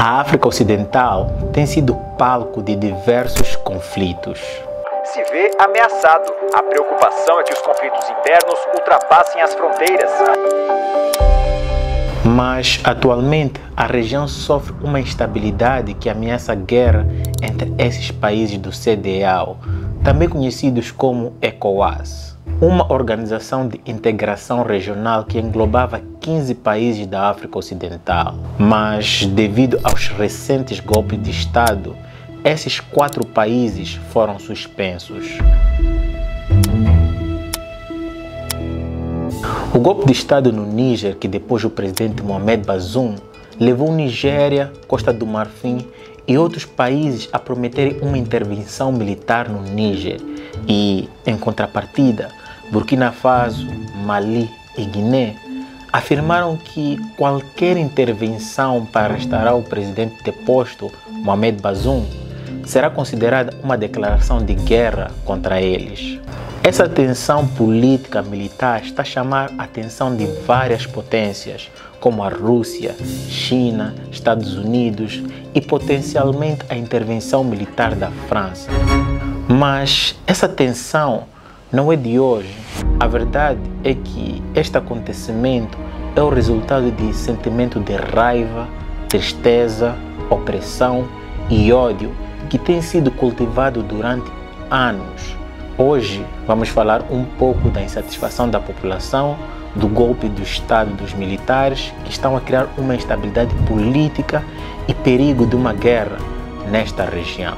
A África Ocidental tem sido palco de diversos conflitos. Se vê ameaçado. A preocupação é que os conflitos internos ultrapassem as fronteiras. Mas, atualmente, a região sofre uma instabilidade que ameaça a guerra entre esses países do CEDEAO, também conhecidos como ECOWAS, uma organização de integração regional que englobava 15 países da África Ocidental. Mas, devido aos recentes golpes de Estado, esses 4 países foram suspensos. O golpe de Estado no Níger, que depois o presidente Mohamed Bazoum, levou Nigéria, Costa do Marfim e outros países a prometerem uma intervenção militar no Níger. E, em contrapartida, Burkina Faso, Mali e Guiné afirmaram que qualquer intervenção para restaurar o presidente deposto, Mohamed Bazoum, será considerada uma declaração de guerra contra eles. Essa tensão política militar está a chamar a atenção de várias potências, como a Rússia, China, Estados Unidos e potencialmente a intervenção militar da França. Mas essa tensão não é de hoje. A verdade é que este acontecimento é o resultado de sentimento de raiva, tristeza, opressão e ódio que tem sido cultivado durante anos. Hoje vamos falar um pouco da insatisfação da população, do golpe do Estado dos militares que estão a criar uma instabilidade política e perigo de uma guerra nesta região.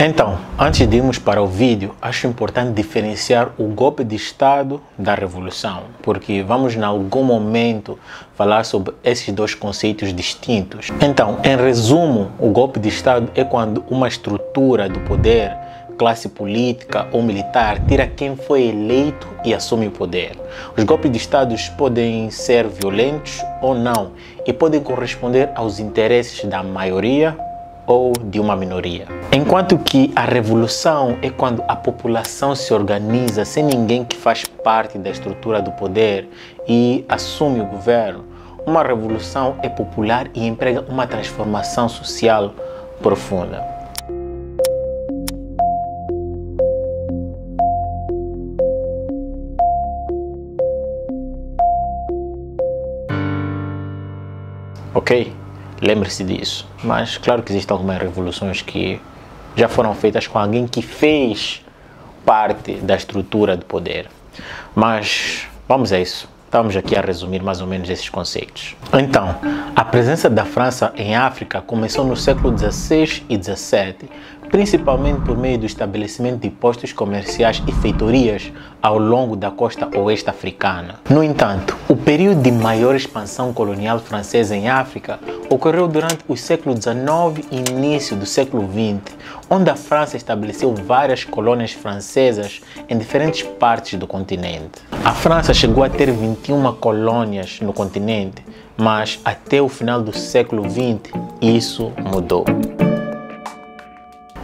Então, antes de irmos para o vídeo, acho importante diferenciar o golpe de Estado da revolução, porque vamos em algum momento falar sobre esses dois conceitos distintos. Então, em resumo, o golpe de Estado é quando uma estrutura do poder, classe política ou militar, tira quem foi eleito e assume o poder. Os golpes de Estado podem ser violentos ou não e podem corresponder aos interesses da maioria ou de uma minoria. Enquanto que a revolução é quando a população se organiza sem ninguém que faz parte da estrutura do poder e assume o governo. Uma revolução é popular e emprega uma transformação social profunda. Ok? Lembre-se disso. Mas claro que existem algumas revoluções que já foram feitas com alguém que fez parte da estrutura do poder. Mas vamos a isso. Estamos aqui a resumir mais ou menos esses conceitos. Então, a presença da França em África começou no século XVI e XVII, principalmente por meio do estabelecimento de postos comerciais e feitorias ao longo da costa oeste africana. No entanto, o período de maior expansão colonial francesa em África ocorreu durante o século XIX e início do século XX, onde a França estabeleceu várias colônias francesas em diferentes partes do continente. A França chegou a ter 21 colônias no continente, mas até o final do século XX isso mudou.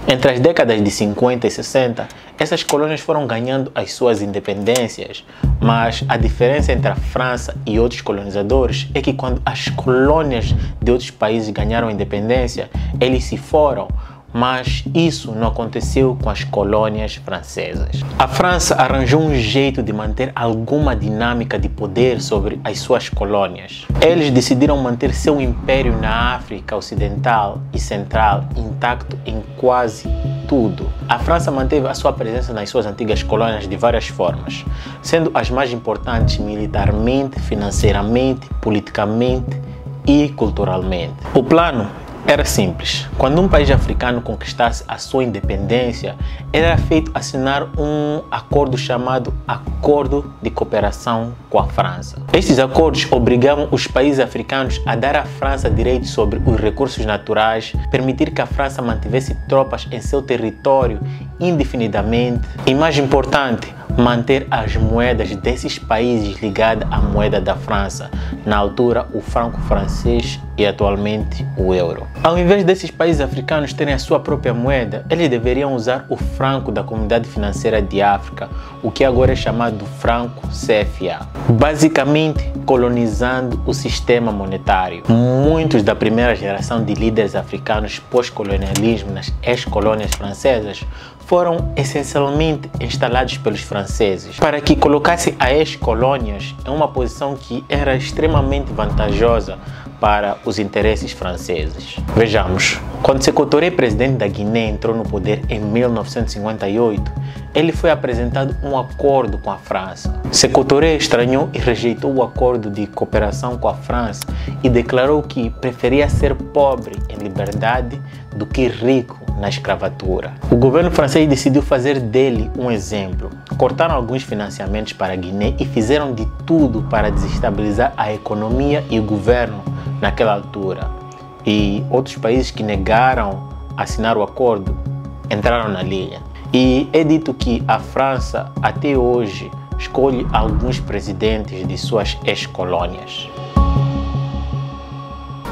Entre as décadas de 50 e 60, essas colônias foram ganhando as suas independências, mas a diferença entre a França e outros colonizadores é que quando as colônias de outros países ganharam a independência, eles se foram, mas isso não aconteceu com as colônias francesas. A França arranjou um jeito de manter alguma dinâmica de poder sobre as suas colônias. Eles decidiram manter seu império na África Ocidental e Central intacto em quase tudo. A França manteve a sua presença nas suas antigas colônias de várias formas, sendo as mais importantes militarmente, financeiramente, politicamente e culturalmente. O plano era simples. Quando um país africano conquistasse a sua independência, era feito assinar um acordo chamado Acordo de Cooperação com a França. Estes acordos obrigavam os países africanos a dar à França direitos sobre os recursos naturais, permitir que a França mantivesse tropas em seu território indefinidamente e, mais importante, manter as moedas desses países ligadas à moeda da França, na altura o franco francês e atualmente o euro. Ao invés desses países africanos terem a sua própria moeda, eles deveriam usar o franco da Comunidade Financeira de África, o que agora é chamado franco CFA, basicamente colonizando o sistema monetário. Muitos da primeira geração de líderes africanos pós-colonialismo nas ex-colônias francesas foram essencialmente instalados pelos franceses para que colocassem as ex-colônias em uma posição que era extremamente vantajosa para os interesses franceses. Vejamos, quando Sékou Touré, presidente da Guiné, entrou no poder em 1958, ele foi apresentado um acordo com a França. Sékou Touré estranhou e rejeitou o acordo de cooperação com a França e declarou que preferia ser pobre em liberdade do que rico na escravatura. O governo francês decidiu fazer dele um exemplo. Cortaram alguns financiamentos para a Guiné e fizeram de tudo para desestabilizar a economia e o governo naquela altura. E outros países que negaram assinar o acordo entraram na linha. E é dito que a França até hoje escolhe alguns presidentes de suas ex-colônias.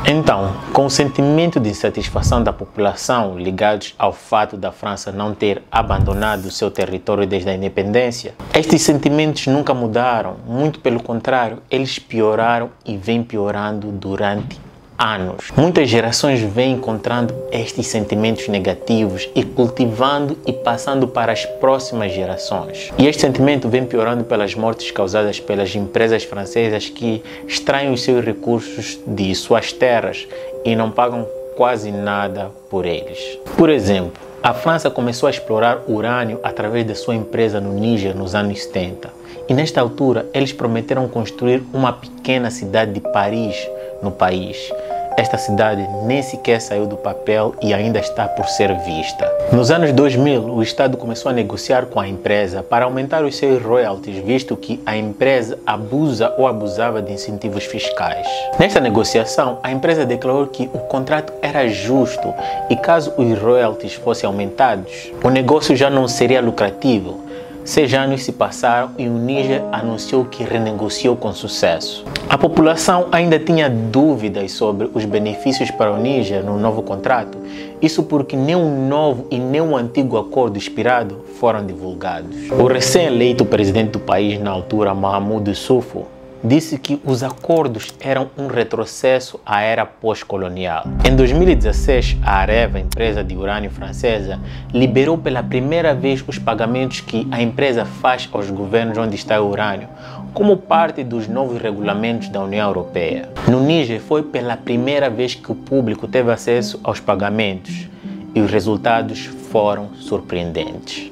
Então, com o sentimento de insatisfação da população ligados ao fato da França não ter abandonado o seu território desde a independência, estes sentimentos nunca mudaram, muito pelo contrário, eles pioraram e vêm piorando durante anos. Muitas gerações vêm encontrando estes sentimentos negativos e cultivando e passando para as próximas gerações. E este sentimento vem piorando pelas mortes causadas pelas empresas francesas que extraem os seus recursos de suas terras e não pagam quase nada por eles. Por exemplo, a França começou a explorar urânio através da sua empresa no Níger nos anos 70. E nesta altura, eles prometeram construir uma pequena cidade de Paris no país. Esta cidade nem sequer saiu do papel e ainda está por ser vista. Nos anos 2000, o Estado começou a negociar com a empresa para aumentar os seus royalties, visto que a empresa abusa ou abusava de incentivos fiscais. Nesta negociação, a empresa declarou que o contrato era justo e caso os royalties fossem aumentados, o negócio já não seria lucrativo. 6 anos se passaram e o Níger anunciou que renegociou com sucesso. A população ainda tinha dúvidas sobre os benefícios para o Níger no novo contrato, isso porque nem o novo e nem o antigo acordo expirado foram divulgados. O recém-eleito presidente do país na altura, Mahamadou Issoufou, disse que os acordos eram um retrocesso à era pós-colonial. Em 2016, a Areva, empresa de urânio francesa, liberou pela primeira vez os pagamentos que a empresa faz aos governos onde está o urânio, como parte dos novos regulamentos da União Europeia. No Níger, foi pela primeira vez que o público teve acesso aos pagamentos e os resultados foram surpreendentes.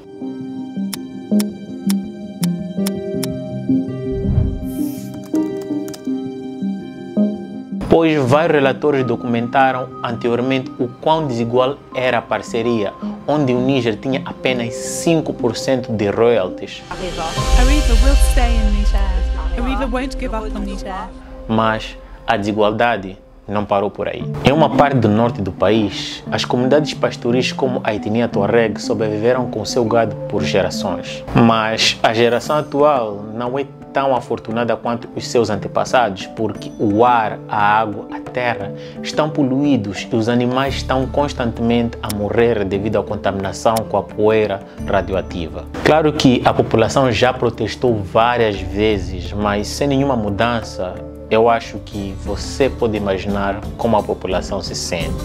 Pois vários relatores documentaram anteriormente o quão desigual era a parceria, onde o Níger tinha apenas 5% de royalties. Mas a desigualdade não parou por aí. Em uma parte do norte do país, as comunidades pastoris como a etnia Tuareg sobreviveram com seu gado por gerações. Mas a geração atual não é tão afortunada quanto os seus antepassados, porque o ar, a água, a terra estão poluídos e os animais estão constantemente a morrer devido à contaminação com a poeira radioativa. Claro que a população já protestou várias vezes, mas sem nenhuma mudança. Eu acho que você pode imaginar como a população se sente.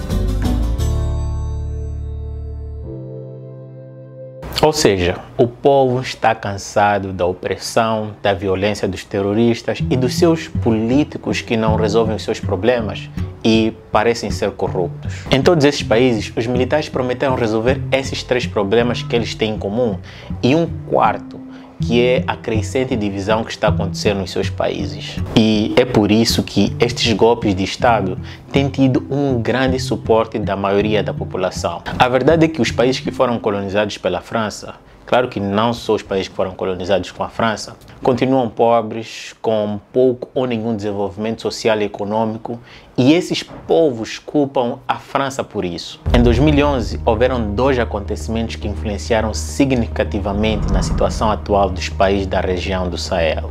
Ou seja, o povo está cansado da opressão, da violência dos terroristas e dos seus políticos que não resolvem os seus problemas e parecem ser corruptos. Em todos esses países, os militares prometeram resolver esses 3 problemas que eles têm em comum e um quarto, que é a crescente divisão que está acontecendo nos seus países. E é por isso que estes golpes de Estado têm tido um grande suporte da maioria da população. A verdade é que os países que foram colonizados pela França claro que não só os países que foram colonizados com a França, continuam pobres, com pouco ou nenhum desenvolvimento social e econômico, e esses povos culpam a França por isso. Em 2011, houveram 2 acontecimentos que influenciaram significativamente na situação atual dos países da região do Sahel.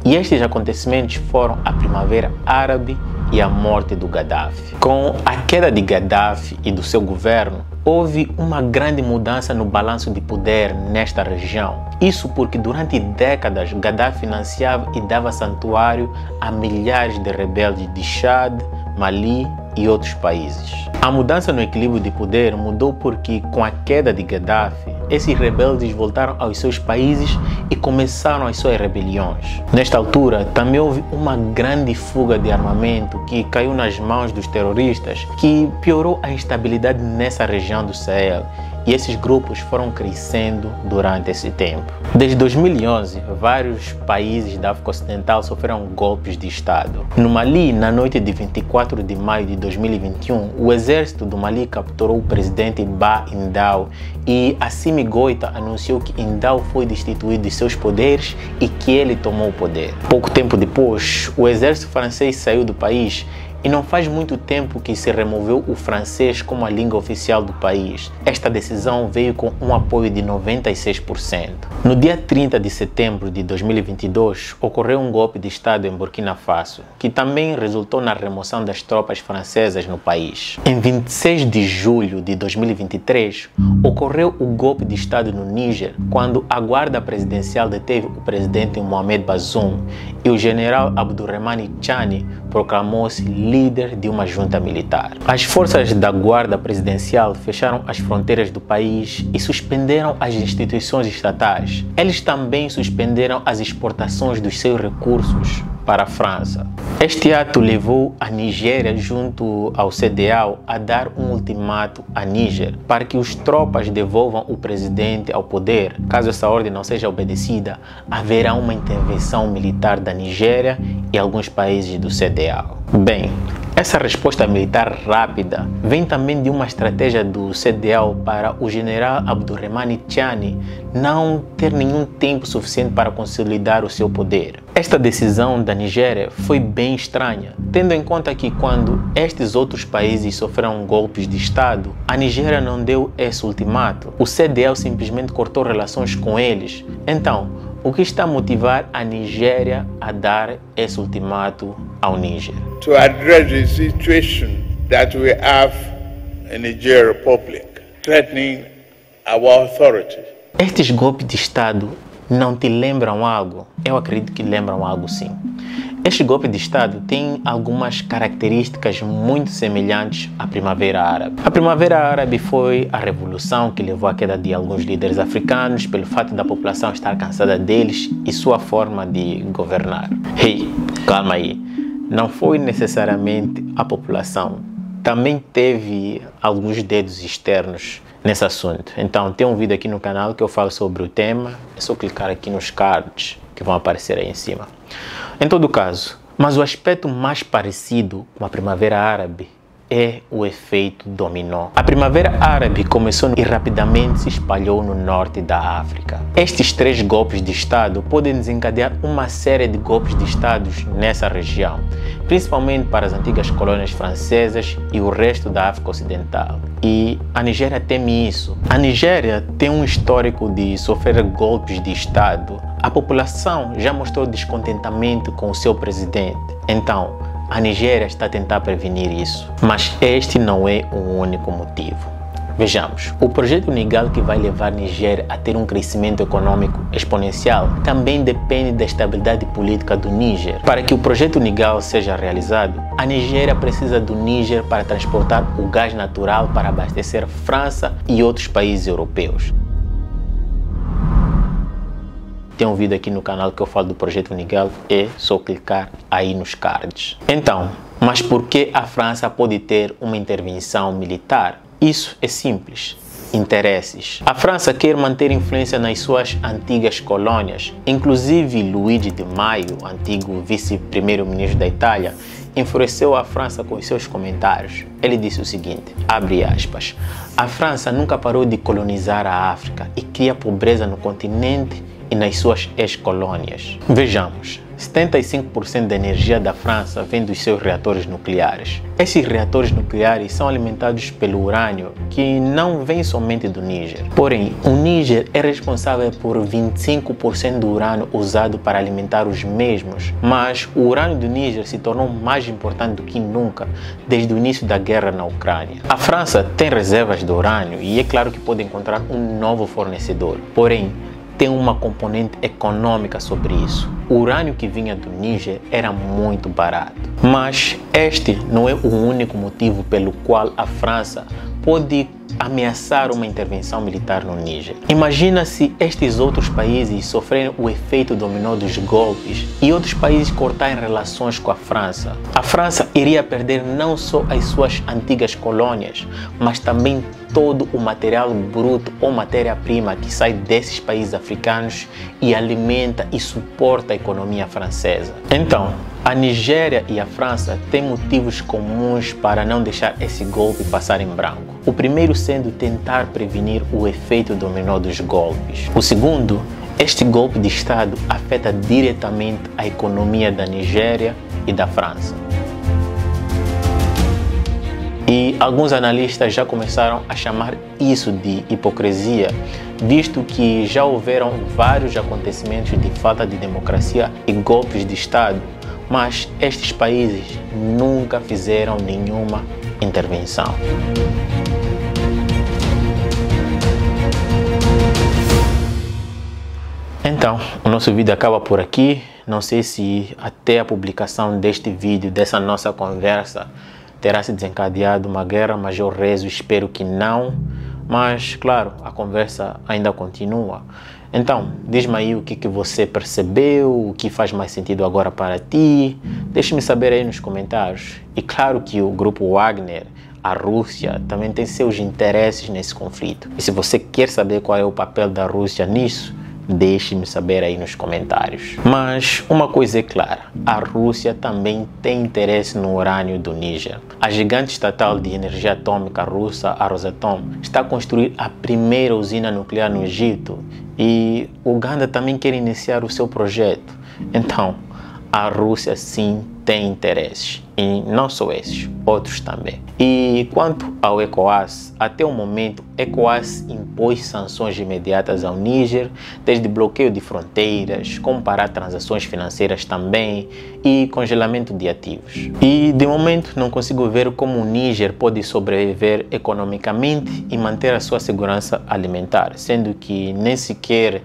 E estes acontecimentos foram a Primavera Árabe e a morte do Gaddafi. Com a queda de Gaddafi e do seu governo, houve uma grande mudança no balanço de poder nesta região. Isso porque durante décadas Gaddafi financiava e dava santuário a milhares de rebeldes de Chad, Mali e outros países. A mudança no equilíbrio de poder mudou porque, com a queda de Gaddafi, esses rebeldes voltaram aos seus países e começaram as suas rebeliões. Nesta altura, também houve uma grande fuga de armamento que caiu nas mãos dos terroristas, que piorou a instabilidade nessa região do Sahel. E esses grupos foram crescendo durante esse tempo. Desde 2011, vários países da África Ocidental sofreram golpes de Estado. No Mali, na noite de 24 de maio de 2021, o exército do Mali capturou o presidente Bah Indao e Assimi Goïta anunciou que Indao foi destituído de seus poderes e que ele tomou o poder. Pouco tempo depois, o exército francês saiu do país. E não faz muito tempo que se removeu o francês como a língua oficial do país. Esta decisão veio com um apoio de 96%. No dia 30 de setembro de 2022, ocorreu um golpe de Estado em Burkina Faso, que também resultou na remoção das tropas francesas no país. Em 26 de julho de 2023, ocorreu o golpe de Estado no Níger, quando a guarda presidencial deteve o presidente Mohamed Bazoum e o general Abdourahmane Tiani proclamou-se líder de uma junta militar. As forças da guarda presidencial fecharam as fronteiras do país e suspenderam as instituições estatais. Eles também suspenderam as exportações dos seus recursos para a França. Este ato levou a Nigéria, junto ao CEDEAO, a dar um ultimato a Níger para que os tropas devolvam o presidente ao poder. Caso essa ordem não seja obedecida, haverá uma intervenção militar da Nigéria e alguns países do CEDEAO. Bem, essa resposta militar rápida vem também de uma estratégia do CEDEAO para o general Abdourahmane Tiani não ter nenhum tempo suficiente para consolidar o seu poder. Esta decisão da Nigéria foi bem estranha, tendo em conta que quando estes outros países sofreram golpes de Estado, a Nigéria não deu esse ultimato. O CEDEAO simplesmente cortou relações com eles. Então, o que está a motivar a Nigéria a dar esse ultimato ao Níger? To address the situation that we have in the Niger Republic, threatening our authority. Estes golpes de Estado não te lembram algo? Eu acredito que lembram algo, sim. Este golpe de Estado tem algumas características muito semelhantes à Primavera Árabe. A Primavera Árabe foi a revolução que levou à queda de alguns líderes africanos pelo fato da população estar cansada deles e sua forma de governar. Hey, calma aí. Não foi necessariamente a população. Também teve alguns dedos externos nesse assunto. Então, tem um vídeo aqui no canal que eu falo sobre o tema. É só clicar aqui nos cards que vão aparecer aí em cima. Em todo caso, mas o aspecto mais parecido com a Primavera Árabe é o efeito dominó. A Primavera Árabe começou e rapidamente se espalhou no norte da África. Estes 3 golpes de Estado podem desencadear uma série de golpes de Estados nessa região, principalmente para as antigas colônias francesas e o resto da África Ocidental. E a Nigéria teme isso. A Nigéria tem um histórico de sofrer golpes de Estado. A população já mostrou descontentamento com o seu presidente. Então, a Nigéria está a tentar prevenir isso, mas este não é o único motivo. Vejamos, o projeto Nigal, que vai levar a Nigéria a ter um crescimento econômico exponencial, também depende da estabilidade política do Níger. Para que o projeto Nigal seja realizado, a Nigéria precisa do Níger para transportar o gás natural para abastecer França e outros países europeus. Tem um vídeo aqui no canal que eu falo do projeto Nigal, é só clicar aí nos cards. Então, mas por que a França pode ter uma intervenção militar? Isso é simples. Interesses. A França quer manter influência nas suas antigas colônias. Inclusive, Luigi Di Maio, antigo vice-primeiro-ministro da Itália, enfureceu a França com os seus comentários. Ele disse o seguinte, abre aspas, a França nunca parou de colonizar a África e cria pobreza no continente e nas suas ex-colônias. Vejamos, 75% da energia da França vem dos seus reatores nucleares. Esses reatores nucleares são alimentados pelo urânio, que não vem somente do Níger. Porém, o Níger é responsável por 25% do urânio usado para alimentar os mesmos, mas o urânio do Níger se tornou mais importante do que nunca desde o início da guerra na Ucrânia. A França tem reservas de urânio e é claro que pode encontrar um novo fornecedor. Porém, tem uma componente econômica sobre isso. O urânio que vinha do Níger era muito barato. Mas este não é o único motivo pelo qual a França pode ameaçar uma intervenção militar no Níger. Imagina se estes outros países sofrerem o efeito dominó dos golpes e outros países cortarem relações com a França. A França iria perder não só as suas antigas colônias, mas também todo o material bruto ou matéria-prima que sai desses países africanos e alimenta e suporta a economia francesa. Então, a Nigéria e a França têm motivos comuns para não deixar esse golpe passar em branco. O primeiro sendo tentar prevenir o efeito dominó dos golpes. O segundo, este golpe de Estado afeta diretamente a economia da Nigéria e da França. E alguns analistas já começaram a chamar isso de hipocrisia, visto que já houveram vários acontecimentos de falta de democracia e golpes de Estado, mas estes países nunca fizeram nenhuma intervenção. Então, o nosso vídeo acaba por aqui. Não sei se até a publicação deste vídeo, dessa nossa conversa, terá se desencadeado uma guerra, mas eu rezo, espero que não. Mas, claro, a conversa ainda continua. Então, diz-me aí o que você percebeu, o que faz mais sentido agora para ti. Deixe-me saber aí nos comentários. E claro que o grupo Wagner, a Rússia, também tem seus interesses nesse conflito. E se você quer saber qual é o papel da Rússia nisso, deixe-me saber aí nos comentários. Mas uma coisa é clara, a Rússia também tem interesse no urânio do Níger. A gigante estatal de energia atômica russa, a Rosatom, está a construir a primeira usina nuclear no Egito e Uganda também quer iniciar o seu projeto. Então, a Rússia sim tem interesses, e não só esses, outros também. E quanto ao ECOWAS, até o momento, ECOWAS impôs sanções imediatas ao Níger, desde bloqueio de fronteiras, como parar transações financeiras também e congelamento de ativos. E de momento não consigo ver como o Níger pode sobreviver economicamente e manter a sua segurança alimentar, sendo que nem sequer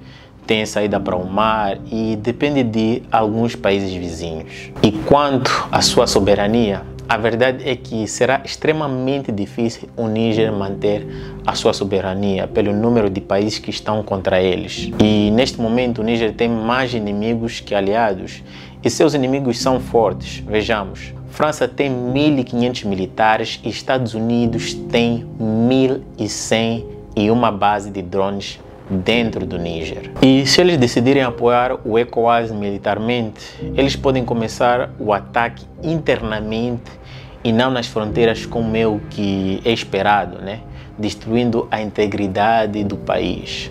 tem saída para o mar e depende de alguns países vizinhos. E quanto à sua soberania, a verdade é que será extremamente difícil o Níger manter a sua soberania pelo número de países que estão contra eles. E neste momento o Níger tem mais inimigos que aliados e seus inimigos são fortes. Vejamos, França tem 1.500 militares e Estados Unidos tem 1.100 e uma base de drones dentro do Níger. E se eles decidirem apoiar o ECOWAS militarmente, eles podem começar o ataque internamente e não nas fronteiras como é o que é esperado, né? Destruindo a integridade do país.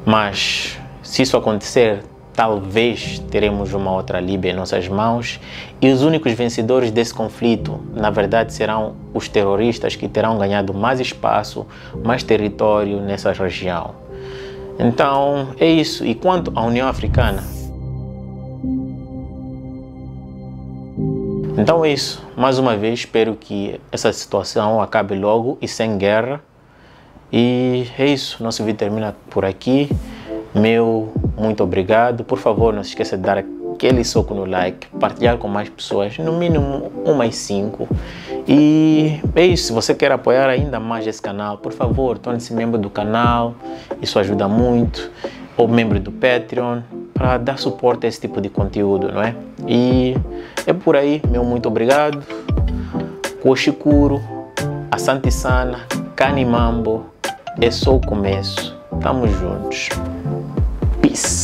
Mas se isso acontecer, talvez teremos uma outra Líbia em nossas mãos e os únicos vencedores desse conflito, na verdade, serão os terroristas que terão ganhado mais espaço, mais território nessa região. Então é isso. E quanto à União Africana? Então é isso. Mais uma vez espero que essa situação acabe logo e sem guerra. E é isso. Nosso vídeo termina por aqui. Meu muito obrigado. Por favor, não se esqueça de dar aquele soco no like, partilhar com mais pessoas, no mínimo umas 5. E é isso, se você quer apoiar ainda mais esse canal, por favor, torne-se membro do canal, isso ajuda muito, ou membro do Patreon, para dar suporte a esse tipo de conteúdo, não é? E é por aí, meu muito obrigado, Koshikuru, Asante Sana, Kanimambo, é só o começo, tamo juntos, peace.